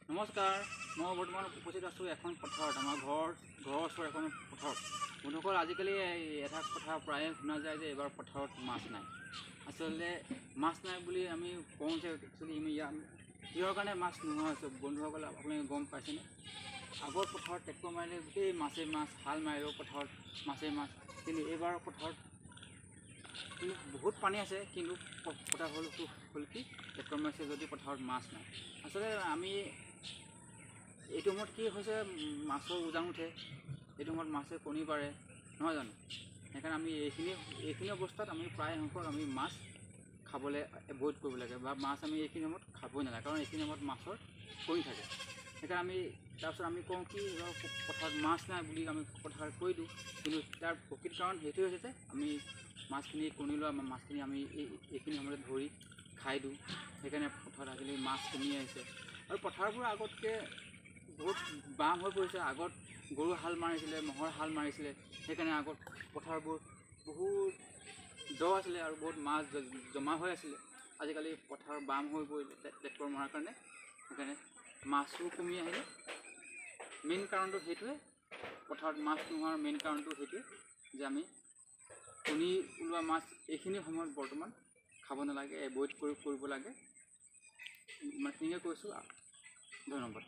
নমস্কাৰ, মই বৰ্তমান উপস্থিত আছোঁ এখন পথাৰত, আমাৰ ঘৰৰ ওচৰৰ এখন পথাৰত। বন্ধুসকল, আজিকালি এটা কথা প্ৰায়ে শুনা যায় যে এইবাৰ পথাৰত মাছ নাই। আচলতে মাছ নাই বুলি আমি কওঁ যে একচুৱেলি কিহৰ কাৰণে মাছ নোহোৱা হৈছে বন্ধুসকল, আপোনালোকে গম পাইছেনে? আগৰ পথাৰত ট্ৰেক্টৰ মাৰিলে গোটেই মাছেই মাছ, হাল মাৰিলেও পথাৰত মাছেই মাছ। কিন্তু এইবাৰ পথাৰত কিন্তু বহুত পানী আছে, কিন্তু কথা হ'ল কি ট্ৰেক্টৰ মাৰিছে যদি পথাৰত মাছ নাই। আচলতে আমি এইটো সময়ত কি হৈছে, মাছৰ উজান উঠে, এইটো সময়ত মাছে কণী পাৰে, নহয় জানো? সেইকাৰণে আমি এইখিনি অৱস্থাত আমি প্ৰায় সংখ্যক আমি মাছ খাবলৈ এভইড কৰিব লাগে, বা মাছ আমি এইখিনি সময়ত খাবই নালাগে, কাৰণ এইখিনি সময়ত মাছৰ কণী থাকে। সেইকাৰণে আমি তাৰপিছত আমি কওঁ কি পথাৰত মাছ নাই বুলি আমি পথাৰত কৈ দিওঁ, কিন্তু তাৰ প্ৰকৃত কাৰণ সেইটোৱে হৈছে যে আমি মাছখিনি কণী লোৱা মাছখিনি আমি এইখিনি সময়ত ধৰি খাই দিওঁ। সেইকাৰণে পথাৰত আজিকালি মাছ কমি আহিছে। আৰু পথাৰবোৰ আগতকৈ বহুত বাম হৈ পৰিছে। আগত গৰু হাল মাৰিছিলে, ম'হৰ হাল মাৰিছিলে, সেইকাৰণে আগত পথাৰবোৰ বহুত দ আছিলে আৰু বহুত মাছ জমা হৈ আছিলে। আজিকালি পথাৰ বাম হৈ পৰিলে ট্ৰেক্টৰ মৰাৰ কাৰণে, সেইকাৰণে মাছো কমি আহিলে। মেইন কাৰণটো সেইটোৱে, পথাৰত মাছ নোহোৱাৰ মেইন কাৰণটো সেইটোৱে যে আমি কণী ওলোৱা মাছ এইখিনি সময়ত বৰ্তমান খাব নালাগে, এভইড কৰিব লাগে। ইমানখিনিয়ে কৈছোঁ। ধন্যবাদ।